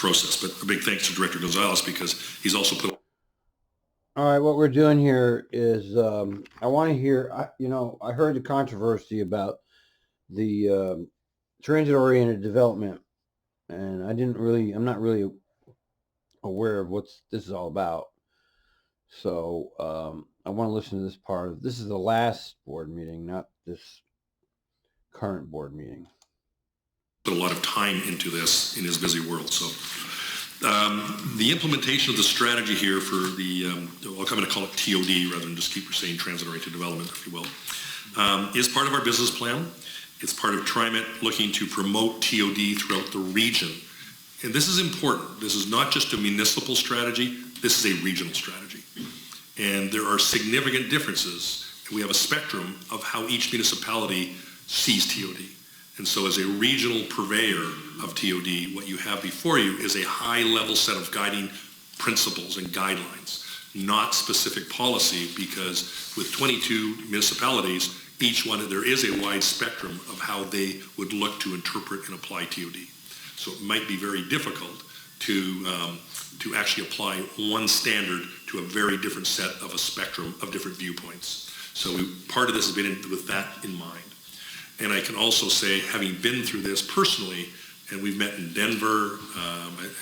process. But a big thanks to Director Gonzalez because he's also put. All right, what we're doing here is I want to hear. I heard the controversy about the transit-oriented development, and I'm not really aware of what this is all about. So I want to listen to this part. This is the last board meeting, not this current board meeting. Put a lot of time into this in his busy world. So the implementation of the strategy here for the, I'm going to call it TOD rather than just keep saying transit-oriented development, if you will, is part of our business plan. It's part of Trimet looking to promote TOD throughout the region. And this is important. This is not just a municipal strategy. This is a regional strategy. And there are significant differences. We have a spectrum of how each municipality sees TOD. And so as a regional purveyor of TOD, what you have before you is a high-level set of guiding principles and guidelines, not specific policy, because with 22 municipalities, each one, there is a wide spectrum of how they would look to interpret and apply TOD. So it might be very difficult to actually apply one standard to a very different set of a spectrum of different viewpoints. So part of this has been with that in mind. And I can also say, having been through this personally, and we've met in Denver,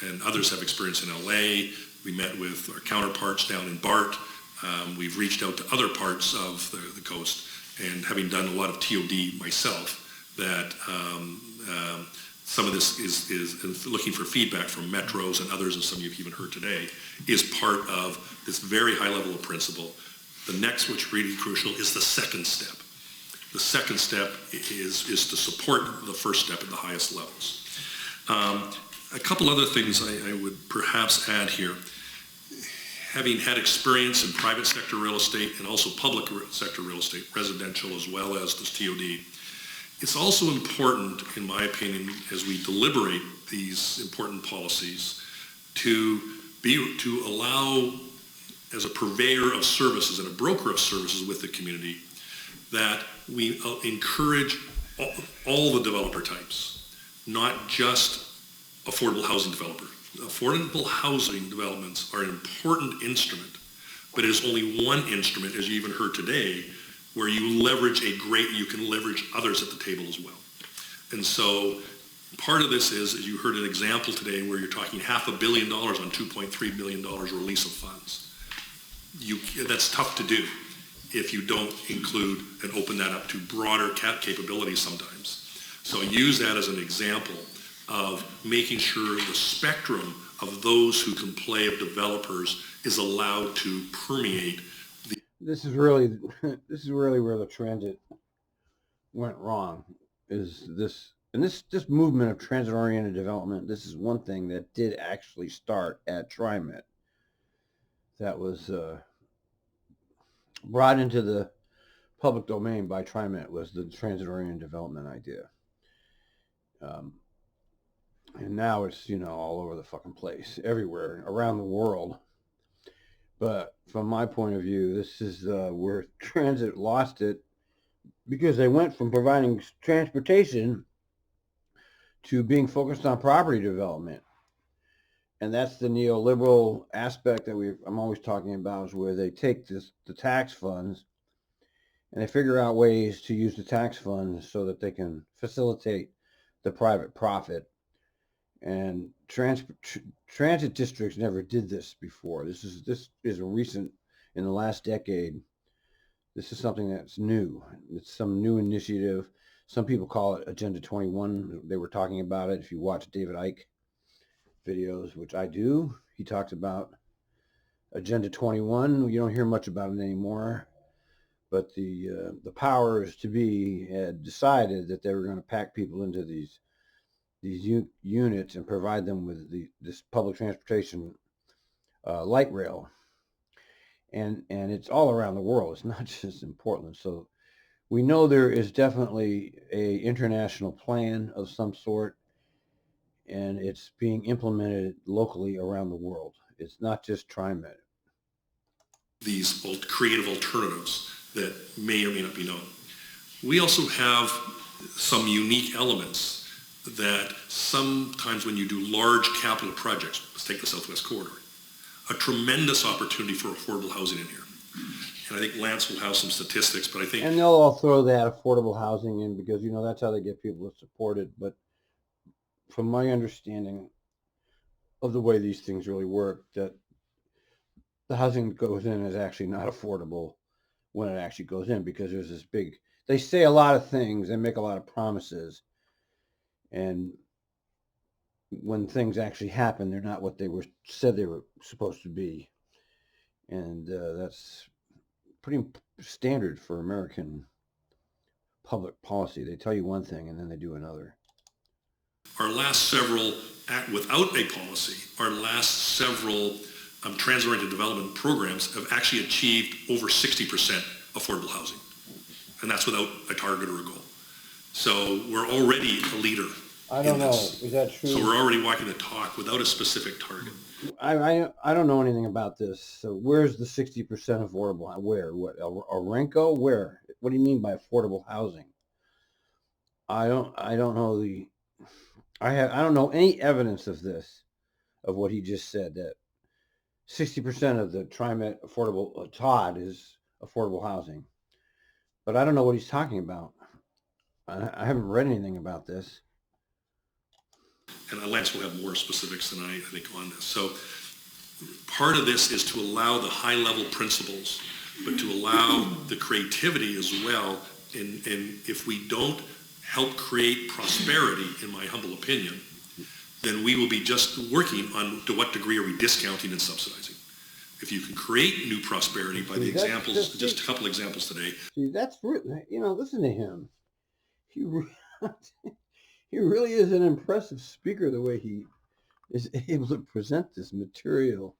and others have experience in LA, we met with our counterparts down in BART, we've reached out to other parts of the coast, and having done a lot of TOD myself, that some of this is looking for feedback from metros and others, and some of you have even heard today, is part of this very high level of principle. The next, which really crucial, is the second step. The second step is to support the first step at the highest levels. A couple other things I would perhaps add here. Having had experience in private sector real estate and also public sector real estate, residential as well as this TOD, it's also important, in my opinion, as we deliberate these important policies, to allow, as a purveyor of services and a broker of services with the community, that we encourage all the developer types, not just affordable housing developers. Affordable housing developments are an important instrument, but it is only one instrument, as you even heard today, where you can leverage others at the table as well. And so part of this is, as you heard an example today, where you're talking $500 million on $2.3 billion release of funds. That's tough to do if you don't include and open that up to broader capabilities sometimes. So use that as an example of making sure the spectrum of those who can play of developers is allowed to permeate. This is really where the transit went wrong. Is this movement of transit-oriented development? This is one thing that did actually start at Trimet. That was brought into the public domain by Trimet, was the transit-oriented development idea. And now it's, all over the fucking place, everywhere, around the world. But from my point of view, this is where transit lost it, because they went from providing transportation to being focused on property development. And that's the neoliberal aspect that I'm always talking about, is where they take the tax funds and they figure out ways to use the tax funds so that they can facilitate the private profit. And transit districts never did this before. This is a recent, in the last decade. This is something that's new. It's some new initiative. Some people call it Agenda 21. They were talking about it. If you watch David Icke videos, which I do, he talks about Agenda 21. You don't hear much about it anymore. But the powers to be had decided that they were going to pack people into these units and provide them with this public transportation, light rail, and it's all around the world. It's not just in Portland. So we know there is definitely a international plan of some sort, and it's being implemented locally around the world. It's not just Trimet. These creative alternatives that may or may not be known. We also have some unique elements that sometimes when you do large capital projects, let's take the Southwest Corridor, a tremendous opportunity for affordable housing in here. And I think Lance will have some statistics, but I think... And they'll all throw that affordable housing in because, that's how they get people to support it. But from my understanding of the way these things really work, that the housing that goes in is actually not affordable when it actually goes in, because there's this big, they say a lot of things, they make a lot of promises, and when things actually happen, they're not what they were said they were supposed to be. And that's pretty standard for American public policy. They tell you one thing and then they do another. Our last several, without a policy, our last several transit-oriented development programs have actually achieved over 60% affordable housing. And that's without a target or a goal. So we're already a leader. I don't know. Is that true? So we're already walking the talk without a specific target. I don't know anything about this. So where's the 60% affordable? Where? What? Renko? Where? What do you mean by affordable housing? I don't know I don't know any evidence of this, of what he just said, that 60% of the Trimet affordable Todd is affordable housing. But I don't know what he's talking about. I haven't read anything about this. And Lance will have more specifics than I think on this. So part of this is to allow the high-level principles, but to allow the creativity as well. And if we don't help create prosperity, in my humble opinion, then we will be just working on to what degree are we discounting and subsidizing. If you can create new prosperity by the examples, just a couple examples today. See, that's, listen to him. He really is an impressive speaker, the way he is able to present this material.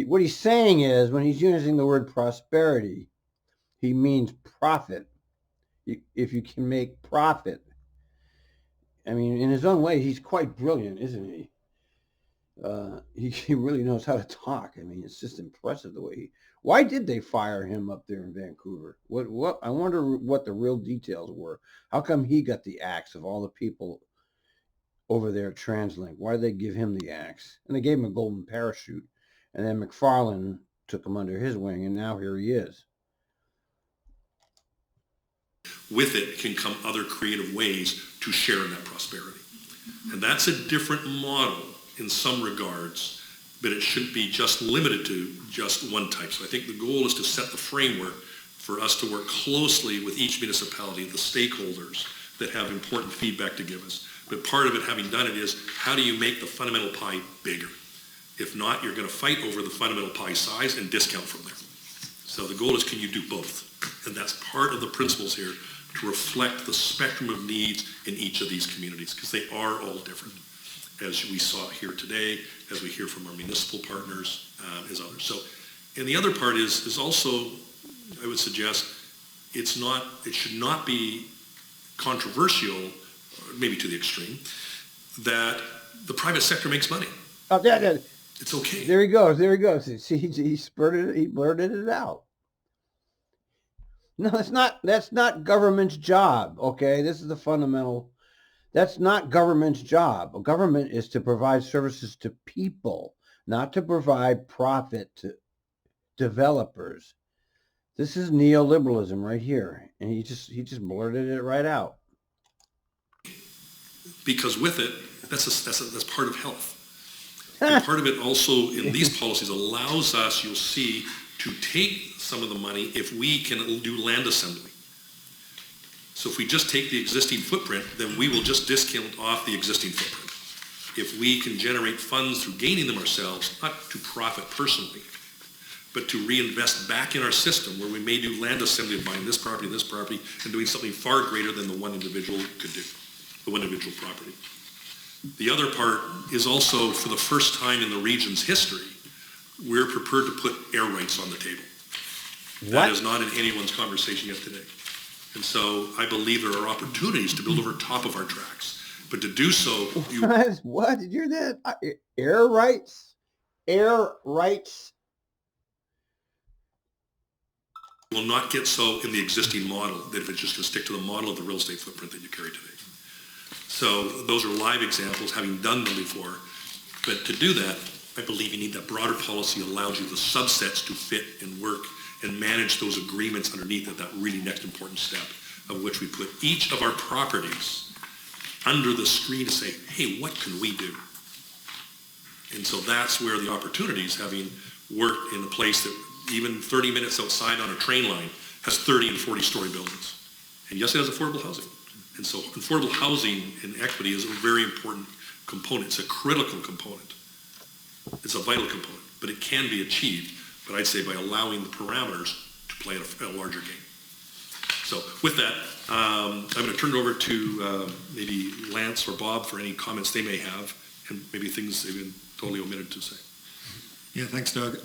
What he's saying is, when he's using the word prosperity, he means profit. If you can make profit. I mean, in his own way, he's quite brilliant, isn't he? He really knows how to talk. I mean, it's just impressive the way why did they fire him up there in Vancouver? What? I wonder what the real details were. How come he got the axe of all the people over there at TransLink? Why did they give him the axe? And they gave him a golden parachute. And then McFarlane took him under his wing, and now here he is. With it can come other creative ways to share in that prosperity. And that's a different model in some regards, but it shouldn't be just limited to just one type. So I think the goal is to set the framework for us to work closely with each municipality, the stakeholders that have important feedback to give us. But part of it, having done it, is how do you make the fundamental pie bigger? If not, you're going to fight over the fundamental pie size and discount from there. So the goal is, can you do both? And that's part of the principles here, to reflect the spectrum of needs in each of these communities, because they are all different, as we saw here today, as we hear from our municipal partners, as others. So, and the other part is also, I would suggest, it should not be controversial, or maybe to the extreme, that the private sector makes money. Oh, yeah. It's okay. There he goes. See, he blurted it out. No, that's not government's job, okay? This is the fundamental. That's not government's job. Government is to provide services to people, not to provide profit to developers. This is neoliberalism right here, and he just blurted it right out. Because with it, that's part of health. And part of it also in these policies allows us, you'll see, to take some of the money if we can do land assembly. So if we just take the existing footprint, then we will just discount off the existing footprint. If we can generate funds through gaining them ourselves, not to profit personally, but to reinvest back in our system, where we may do land assembly of buying this property, and doing something far greater than the one individual could do, the one individual property. The other part is also, for the first time in the region's history, we're prepared to put air rights on the table. What? That is not in anyone's conversation yet today. And so I believe there are opportunities to build over top of our tracks. But to do so, What? Did you hear that? Air rights? Air rights? Will not get so in the existing model, that if it's just going to stick to the model of the real estate footprint that you carry today. So those are live examples, having done them before. But to do that, I believe you need that broader policy that allows you the subsets to fit and work and manage those agreements underneath it, that really next important step of which we put each of our properties under the screen to say, hey, what can we do? And so that's where the opportunities, having worked in a place that even 30 minutes outside on a train line has 30 and 40-story buildings. And yes, it has affordable housing. And so affordable housing and equity is a very important component. It's a critical component. It's a vital component, but it can be achieved, but I'd say by allowing the parameters to play a larger game. So with that, I'm going to turn it over to maybe Lance or Bob for any comments they may have, and maybe things they've been totally omitted to say. Yeah, thanks, Doug.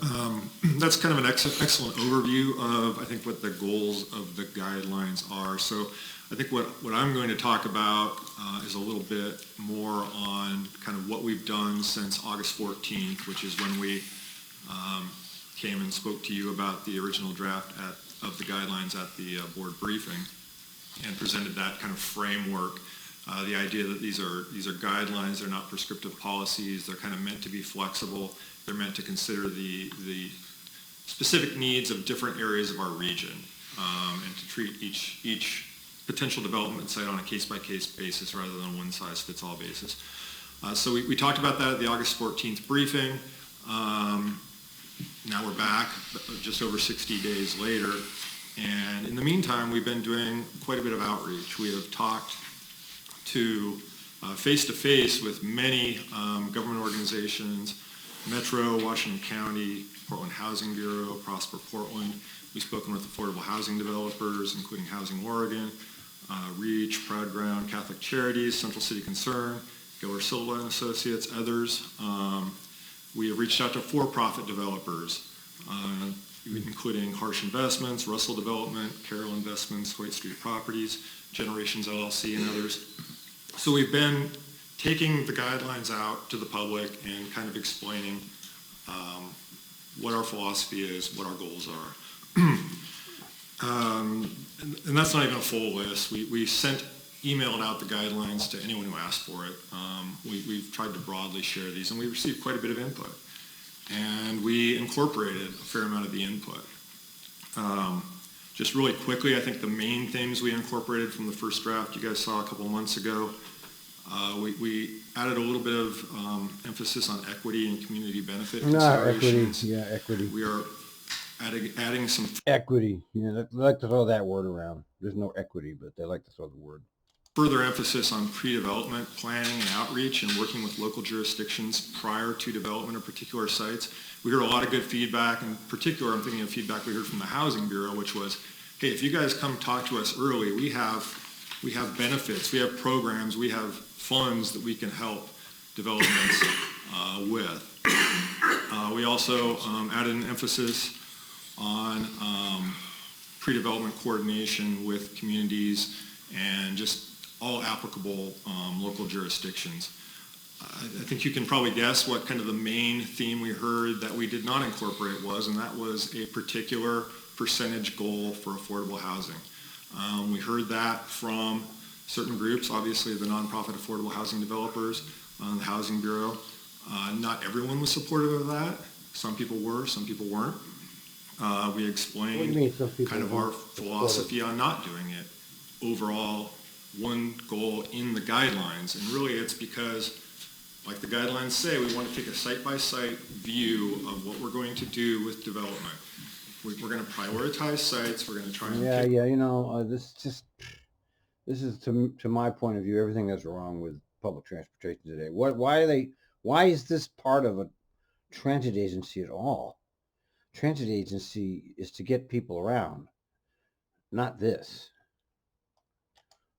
That's kind of an excellent overview of, I think, what the goals of the guidelines are. So I think what I'm going to talk about is a little bit more on kind of what we've done since August 14th, which is when we came and spoke to you about the original draft of the guidelines at the board briefing and presented that kind of framework. The idea that these are guidelines, they're not prescriptive policies, they're kind of meant to be flexible, they're meant to consider the specific needs of different areas of our region and to treat each potential development site on a case-by-case basis rather than one-size-fits-all basis. So we talked about that at the August 14th briefing. Now we're back just over 60 days later, and in the meantime we've been doing quite a bit of outreach. We have talked to face-to-face with many government organizations, Metro, Washington County, Portland Housing Bureau, Prosper Portland. We've spoken with affordable housing developers, including Housing Oregon, REACH, Proud Ground, Catholic Charities, Central City Concern, Giller Silva and Associates, others. We have reached out to for-profit developers, including Harsh Investments, Russell Development, Carroll Investments, White Street Properties, Generations LLC, and others. So we've been taking the guidelines out to the public and kind of explaining what our philosophy is, what our goals are. And that's not even a full list. We emailed out the guidelines to anyone who asked for it. We've tried to broadly share these, and we received quite a bit of input. And we incorporated a fair amount of the input. Just really quickly, I think the main things we incorporated from the first draft you guys saw a couple months ago, we added a little bit of emphasis on equity and community benefit considerations. Equity. We are adding some Equity. Yeah, they like to throw that word around. There's no equity, but they like to throw the word. further emphasis on pre-development planning and outreach and working with local jurisdictions prior to development of particular sites. We heard a lot of good feedback. In particular, I'm thinking of feedback we heard from the Housing Bureau, which was, hey, if you guys come talk to us early, we have benefits, we have programs, we have funds that we can help developments with. We also added an emphasis on pre-development coordination with communities and just all applicable local jurisdictions. I think you can probably guess what kind of the main theme we heard that we did not incorporate was, and that was a particular percentage goal for affordable housing. We heard that from certain groups, obviously the nonprofit affordable housing developers, the Housing Bureau. Not everyone was supportive of that. Some people were, some people weren't. We explained kind of our philosophy on not doing it. Overall, one goal in the guidelines, and really it's because, like the guidelines say, we want to take a site-by-site view of what we're going to do with development. We're going to prioritize sites. We're going to try and this is to my point of view everything that's wrong with public transportation today. Why is this part of a transit agency at all? Transit agency is to get people around, not this.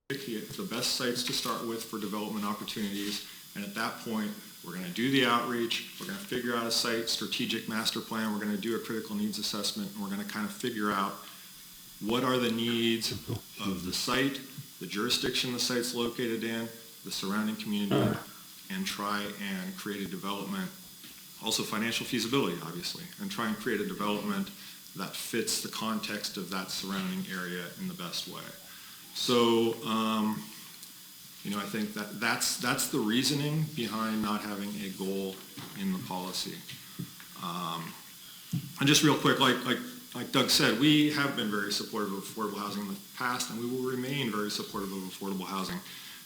The best sites to start with for development opportunities, and at that point we're going to do the outreach, we're going to figure out a site strategic master plan, we're going to do a critical needs assessment, and we're going to kind of figure out what are the needs of the site, the jurisdiction the site's located in, the surrounding community, and try and create a development, also financial feasibility obviously, and try and create a development that fits the context of that surrounding area in the best way. So I think that's the reasoning behind not having a goal in the policy. And just real quick, like Doug said, we have been very supportive of affordable housing in the past, and we will remain very supportive of affordable housing.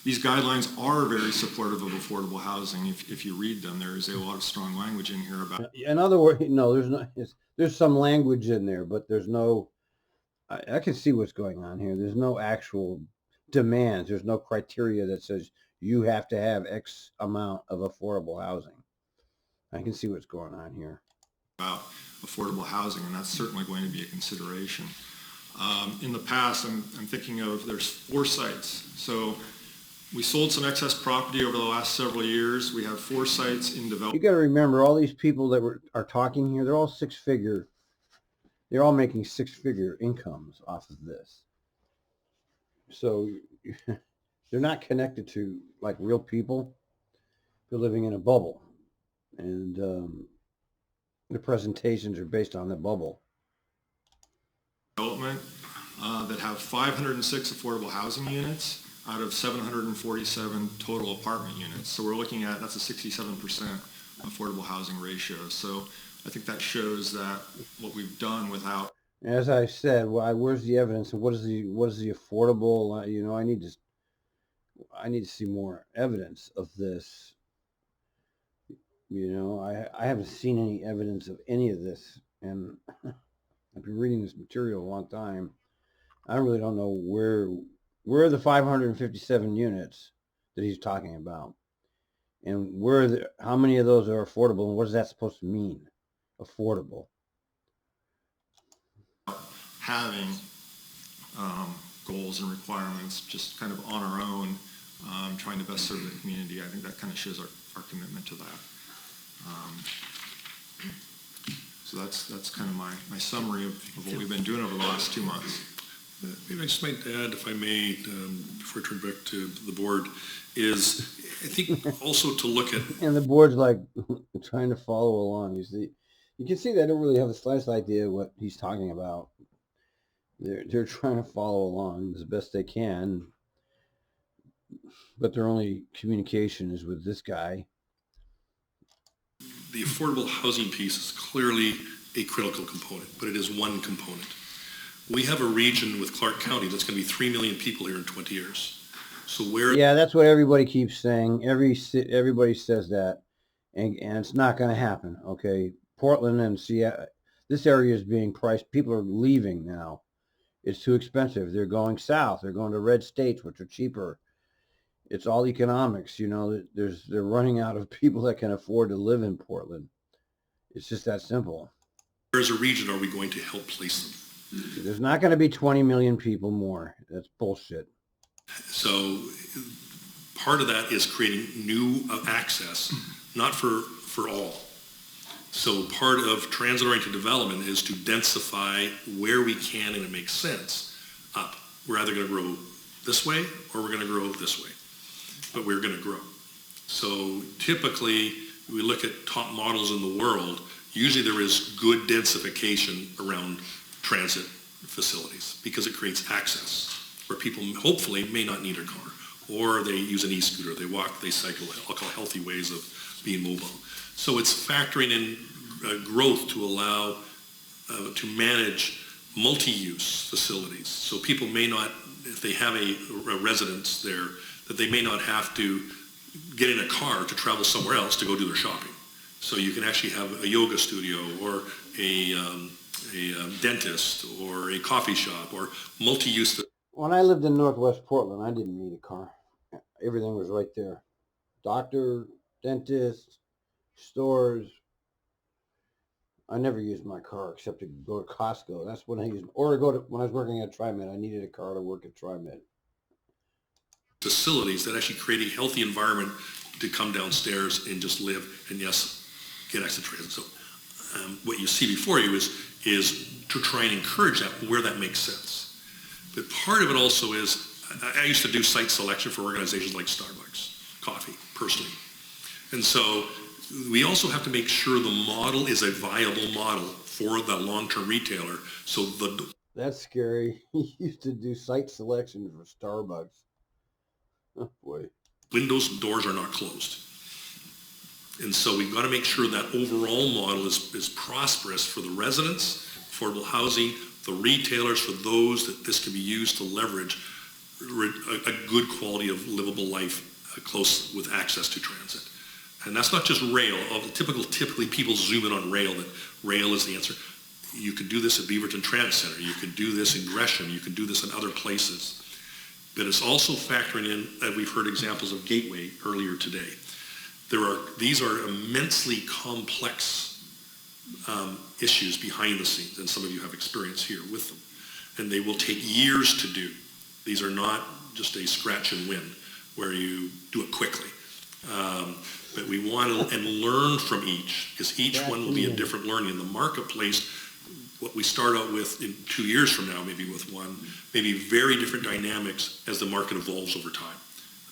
These guidelines are very supportive of affordable housing. If you read them, there is a lot of strong language in here about. In other words, no, there's some language in there, but there's no. I can see what's going on here. There's no actual demands. There's no criteria that says you have to have X amount of affordable housing. I can see what's going on here. About affordable housing, and that's certainly going to be a consideration. In the past, I'm thinking of, there's 4 sites. So we sold some excess property over the last several years. We have 4 sites in development. You got to remember, all these people that are talking here, they're all six-figure. They're all making six-figure incomes off of this. So they're not connected to like real people. They're living in a bubble, and the presentations are based on the bubble. Development that have 506 affordable housing units out of 747 total apartment units. So we're looking at, that's a 67% affordable housing ratio. So I think that shows that what we've done without. As I said, where's the evidence, and what is the affordable? I need to see more evidence of this. I haven't seen any evidence of any of this, and I've been reading this material a long time. I really don't know where are the 557 units that he's talking about, and how many of those are affordable, and what is that supposed to mean, affordable? Having goals and requirements just kind of on our own, trying to best serve the community. I think that kind of shows our commitment to that. So that's kind of my summary of what we've been doing over the last 2 months. Maybe I just might add, if I may, before I turn back to the board, is I think also to look at... And the board's like trying to follow along. You can see they don't really have the slightest idea what he's talking about. They're trying to follow along as best they can, but their only communication is with this guy. The affordable housing piece is clearly a critical component, but it is one component. We have a region with Clark County that's going to be 3 million people here in 20 years. So Yeah, that's what everybody keeps saying. Everybody says that, and it's not going to happen. Okay, Portland and Seattle, this area is being priced. People are leaving now. It's too expensive. They're going south. They're going to red states, which are cheaper. It's all economics. They're running out of people that can afford to live in Portland. It's just that simple. Where as a region are we going to help place them? There's not going to be 20 million people more. That's bullshit. So part of that is creating new access, not for all. So part of transit-oriented development is to densify where we can and it makes sense up. We're either going to grow this way or we're going to grow this way, but we're going to grow. So typically we look at top models in the world. Usually there is good densification around transit facilities because it creates access where people hopefully may not need a car, or they use an e-scooter, they walk, they cycle. I'll call healthy ways of being mobile. So it's factoring in growth to allow to manage multi-use facilities. So people may not, if they have a residence there, that they may not have to get in a car to travel somewhere else to go do their shopping. So you can actually have a yoga studio or a dentist or a coffee shop or multi-use. When I lived in Northwest Portland, I didn't need a car. Everything was right there. Doctor, dentist, stores. I never used my car except to go to Costco. That's when I used, or to go to, when I was working at Trimet, I needed a car to work at Trimet. Facilities that actually create a healthy environment to come downstairs and just live, and yes, get access to transit. So what you see before you is to try and encourage that where that makes sense. But part of it also is, I used to do site selection for organizations like Starbucks, coffee, personally. And so we also have to make sure the model is a viable model for the long-term retailer. So that's scary. He used to do site selection for Starbucks. Oh, boy. Windows and doors are not closed. And so we've got to make sure that overall model is prosperous for the residents, affordable housing, the retailers, for those that this can be used to leverage a good quality of livable life close with access to transit. And that's not just rail. Typically people zoom in on rail, that rail is the answer. You can do this at Beaverton Transit Center. You can do this in Gresham. You can do this in other places. But it's also factoring in, we've heard examples of Gateway earlier today. These are immensely complex issues behind the scenes, and some of you have experience here with them. And they will take years to do. These are not just a scratch and win where you do it quickly. But we want to learn from each, because each one will be a different learning. In the marketplace, what we start out with in 2 years from now, maybe with one, maybe very different dynamics as the market evolves over time.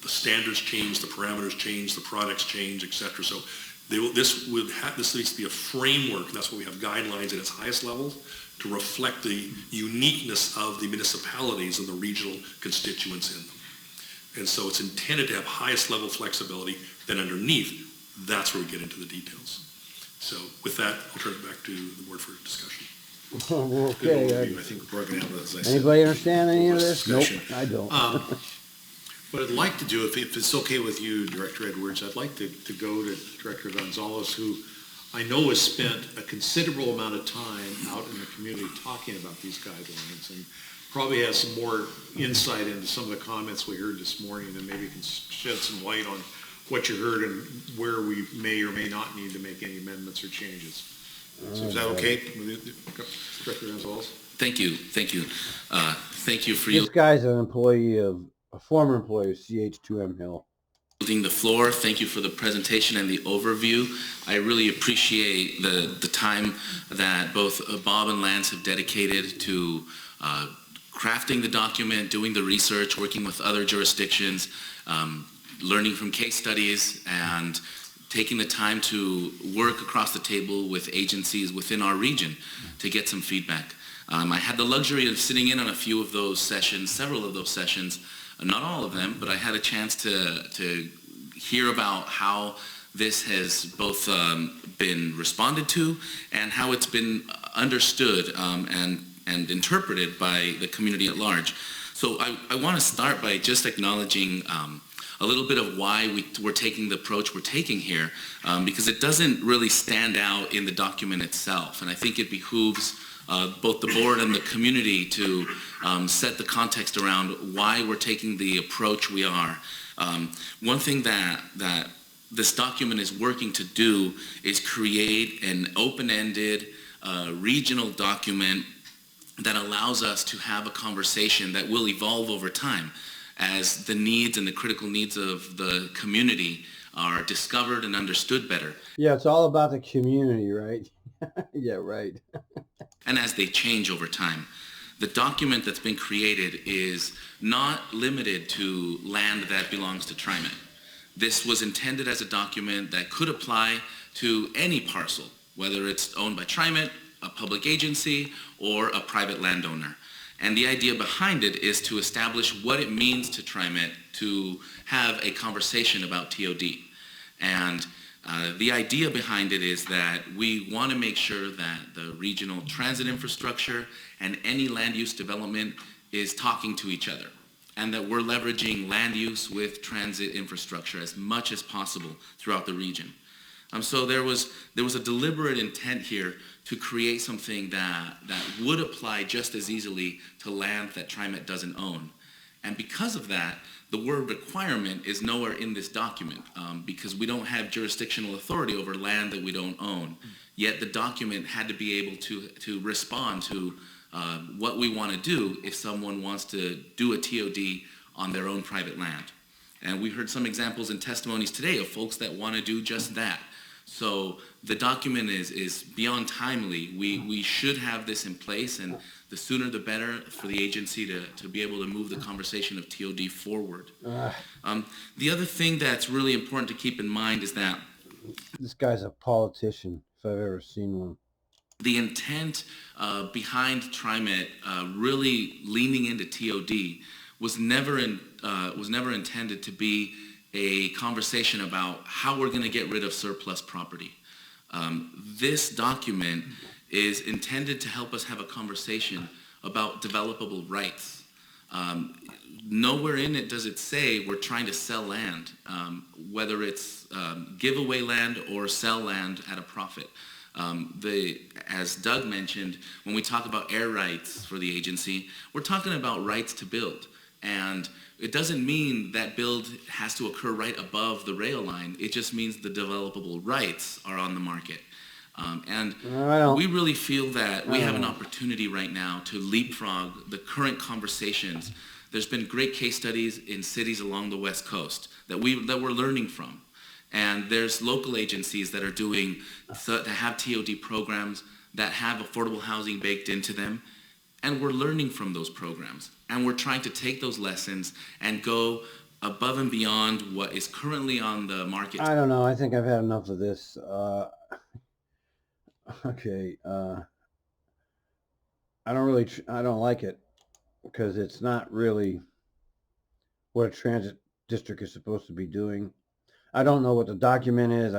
The standards change, the parameters change, the products change, et cetera. So this needs to be a framework. That's why we have guidelines at its highest level to reflect the uniqueness of the municipalities and the regional constituents in them. And so it's intended to have highest level flexibility. Then underneath, that's where we get into the details. So with that, I'll turn it back to the board for discussion. Okay. Good overview. I think we're going to have, as I said, Anybody understand any of this? Nope, discussion. I don't. What I'd like to do, if it's okay with you, Director Edwards, I'd like to go to Director Gonzalez, who I know has spent a considerable amount of time out in the community talking about these guidelines, and probably has some more insight into some of the comments we heard this morning, and maybe can shed some light on what you heard and where we may or may not need to make any amendments or changes. So is that okay? Director Gonzalez? Thank you. Thank you for This guy's a former employee of CH2M Hill. yielding the floor. Thank you for the presentation and the overview. I really appreciate the time that both Bob and Lance have dedicated to crafting the document, doing the research, working with other jurisdictions, learning from case studies, and taking the time to work across the table with agencies within our region to get some feedback. I had the luxury of sitting in on a few of those sessions, several of those sessions, not all of them, but I had a chance to hear about how this has both been responded to and how it's been understood and interpreted by the community at large. So I want to start by just acknowledging a little bit of why we're taking the approach we're taking here, because it doesn't really stand out in the document itself. And I think it behooves both the board and the community to set the context around why we're taking the approach we are. One thing that this document is working to do is create an open-ended regional document that allows us to have a conversation that will evolve over time as the needs and the critical needs of the community are discovered and understood better. Yeah, it's all about the community, right? Yeah, right. And as they change over time. The document that's been created is not limited to land that belongs to Trimet. This was intended as a document that could apply to any parcel, whether it's owned by Trimet, a public agency, or a private landowner. And the idea behind it is to establish what it means to Trimet to have a conversation about TOD. And the idea behind it is that we want to make sure that the regional transit infrastructure and any land use development is talking to each other, and that we're leveraging land use with transit infrastructure as much as possible throughout the region. So there was a deliberate intent here to create something that would apply just as easily to land that Trimet doesn't own. And because of that, the word requirement is nowhere in this document because we don't have jurisdictional authority over land that we don't own. Yet the document had to be able to respond to what we want to do if someone wants to do a TOD on their own private land. And we heard some examples and testimonies today of folks that want to do just that. So the document is beyond timely. We should have this in place, and the sooner the better for the agency to be able to move the conversation of TOD forward. The other thing that's really important to keep in mind is that This guy's a politician, if I've ever seen one. the intent behind Trimet really leaning into TOD was never intended to be a conversation about how we're going to get rid of surplus property. This document is intended to help us have a conversation about developable rights. Nowhere in it does it say we're trying to sell land, whether it's give away land or sell land at a profit. As Doug mentioned, when we talk about air rights for the agency, we're talking about rights to build. And it doesn't mean that build has to occur right above the rail line. It just means the developable rights are on the market. And we really feel that we have an opportunity right now to leapfrog the current conversations. There's been great case studies in cities along the West Coast that we're learning from. And there's local agencies that are that have TOD programs that have affordable housing baked into them. And we're learning from those programs. And we're trying to take those lessons and go above and beyond what is currently on the market. I don't know. I think I've had enough of this. Okay. I don't like it because it's not really what a transit district is supposed to be doing. I don't know what the document is.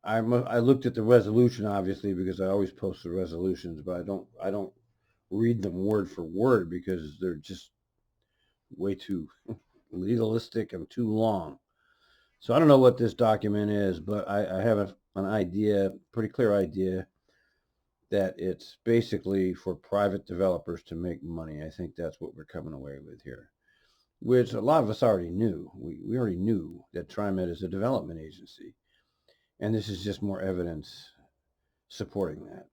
I looked at the resolution, obviously, because I always post the resolutions, but I don't read them word for word because they're just way too legalistic and too long. So I don't know what this document is, but I have an idea, pretty clear idea, that it's basically for private developers to make money. I think that's what we're coming away with here, which a lot of us already knew. We already knew that Trimet is a development agency, and this is just more evidence supporting that.